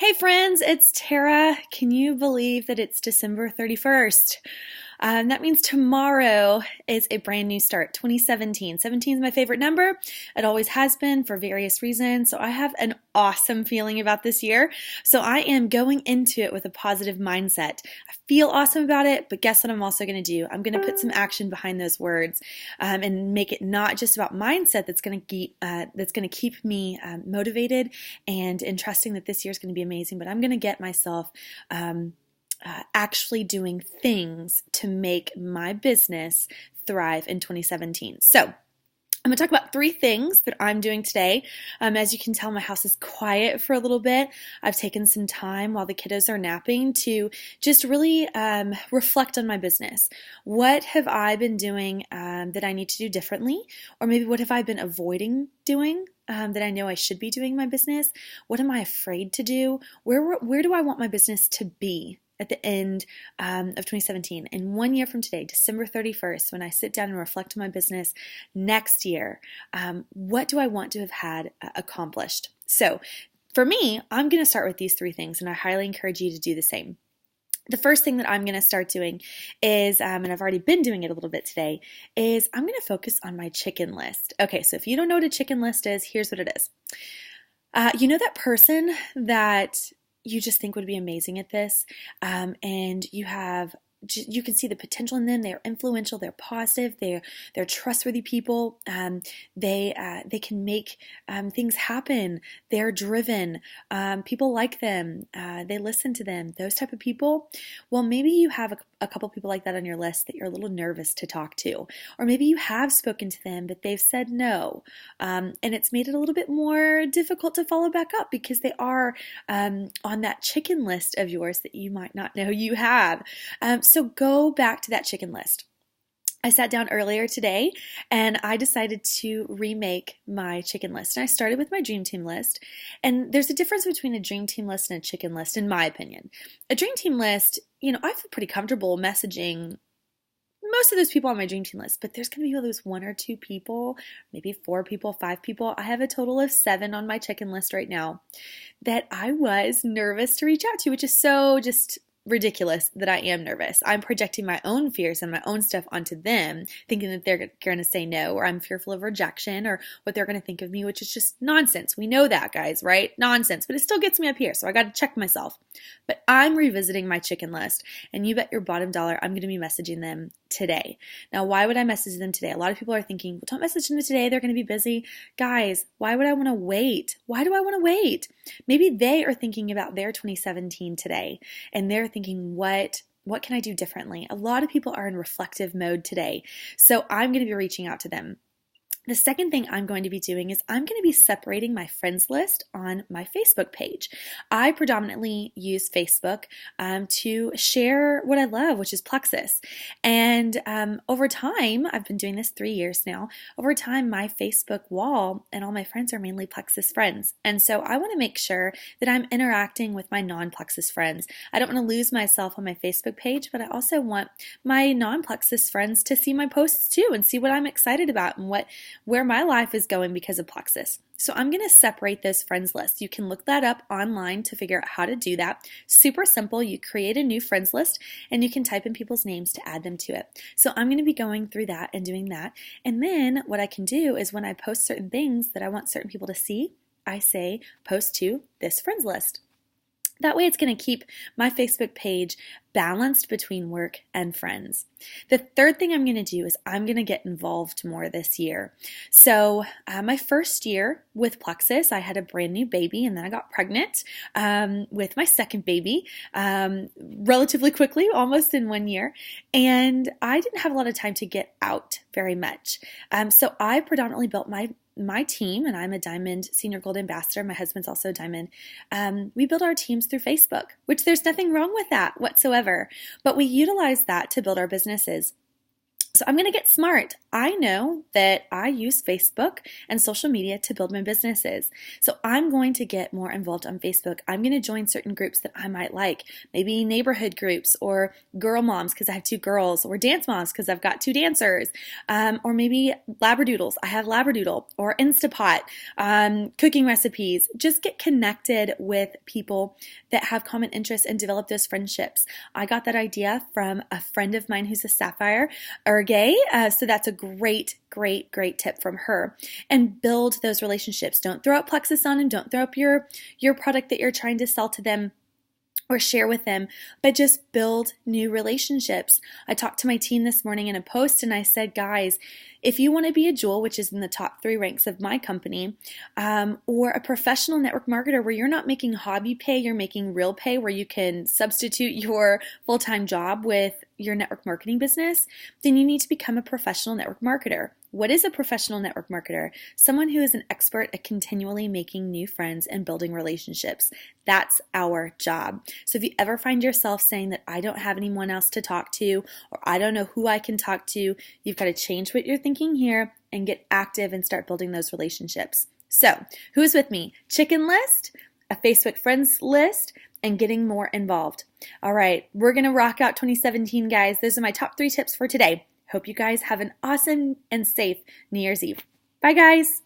Hey friends, it's Tara. Can you believe that it's December 31st? That means tomorrow is a brand new start, 2017. 17 is my favorite number. It always has been for various reasons. So I have an awesome feeling about this year. So I am going into it with a positive mindset. I feel awesome about it, but guess what I'm also going to do? I'm going to put some action behind those words and make it not just about mindset that's going to keep me motivated and trusting that this year is going to be amazing. But I'm going to get myself actually doing things to make my business thrive in 2017. So I'm going to talk about three things that I'm doing today. As you can tell, my house is quiet for a little bit. I've taken some time while the kiddos are napping to just really reflect on my business. What have I been doing that I need to do differently? Or maybe what have I been avoiding doing that I know I should be doing in my business? What am I afraid to do? Where do I want my business to be at the end of 2017? And 1 year from today, December 31st, when I sit down and reflect on my business next year, what do I want to have had accomplished? So for me, I'm going to start with these three things, and I highly encourage you to do the same. The first thing that I'm going to start doing is, and I've already been doing it a little bit today, is I'm going to focus on my chicken list. Okay, so if you don't know what a chicken list is, here's what it is. You know that person that you just think would be amazing at this, and you can see the potential in them. They're influential. They're positive. They're trustworthy people. They can make things happen. They're driven. People like them. They listen to them. Those type of people. Well, maybe you have a couple people like that on your list that you're a little nervous to talk to, or maybe you have spoken to them, but they've said no, and it's made it a little bit more difficult to follow back up because they are on that chicken list of yours that you might not know you have. So go back to that chicken list. I sat down earlier today and I decided to remake my chicken list. And I started with my dream team list. And there's a difference between a dream team list and a chicken list, in my opinion. A dream team list, I feel pretty comfortable messaging most of those people on my dream team list, but there's going to be those one or two people, maybe 4 people, 5 people. I have a total of 7 on my chicken list right now that I was nervous to reach out to, which is so just ridiculous that I am nervous. I'm projecting my own fears and my own stuff onto them, thinking that they're going to say no, or I'm fearful of rejection, or what they're going to think of me, which is just nonsense. We know that, guys, right? Nonsense, but it still gets me up here, so I got to check myself. But I'm revisiting my chicken list, and you bet your bottom dollar I'm going to be messaging them today. Now, why would I message them today? A lot of people are thinking, well, don't message them today. They're going to be busy. Guys, why would I want to wait? Why do I want to wait? Maybe they are thinking about their 2017 today, and they're thinking, what can I do differently? A lot of people are in reflective mode today, so I'm going to be reaching out to them. The second thing I'm going to be doing is I'm going to be separating my friends list on my Facebook page. I predominantly use Facebook to share what I love, which is Plexus. And over time, I've been doing this 3 years now. Over time, my Facebook wall and all my friends are mainly Plexus friends. And so I want to make sure that I'm interacting with my non-Plexus friends. I don't want to lose myself on my Facebook page, but I also want my non-Plexus friends to see my posts too and see what I'm excited about and where my life is going because of Plexus. So I'm going to separate those friends lists. You can look that up online to figure out how to do that. Super simple. You create a new friends list and you can type in people's names to add them to it. So I'm going to be going through that and doing that. And then what I can do is when I post certain things that I want certain people to see, I say post to this friends list. That way it's going to keep my Facebook page balanced between work and friends. The third thing I'm going to do is I'm going to get involved more this year. So my first year with Plexus, I had a brand new baby, and then I got pregnant with my second baby relatively quickly, almost in 1 year. And I didn't have a lot of time to get out very much. So I predominantly built my team, and I'm a Diamond Senior Gold Ambassador. My husband's also a Diamond. We build our teams through Facebook, which there's nothing wrong with that whatsoever. But we utilize that to build our businesses. So I'm going to get smart. I know that I use Facebook and social media to build my businesses. So I'm going to get more involved on Facebook. I'm going to join certain groups that I might like, maybe neighborhood groups or girl moms because I have two girls, or dance moms because I've got two dancers, or maybe Labradoodles. I have Labradoodle, or Instapot, cooking recipes. Just get connected with people that have common interests and develop those friendships. I got that idea from a friend of mine who's a Sapphire or gay, so that's a great tip from her. And build those relationships. Don't throw up Plexus on them. Don't throw up your product that you're trying to sell to them or share with them, but just build new relationships. I talked to my team this morning in a post and I said, guys, if you want to be a Jewel, which is in the top 3 ranks of my company, or a professional network marketer where you're not making hobby pay, you're making real pay where you can substitute your full-time job with your network marketing business, then you need to become a professional network marketer. What is a professional network marketer? Someone who is an expert at continually making new friends and building relationships. That's our job. So if you ever find yourself saying that I don't have anyone else to talk to, or I don't know who I can talk to, you've got to change what you're thinking here and get active and start building those relationships. So who's with me? Chicken list, a Facebook friends list, and getting more involved. All right, we're going to rock out 2017, guys. Those are my top 3 tips for today. Hope you guys have an awesome and safe New Year's Eve. Bye, guys.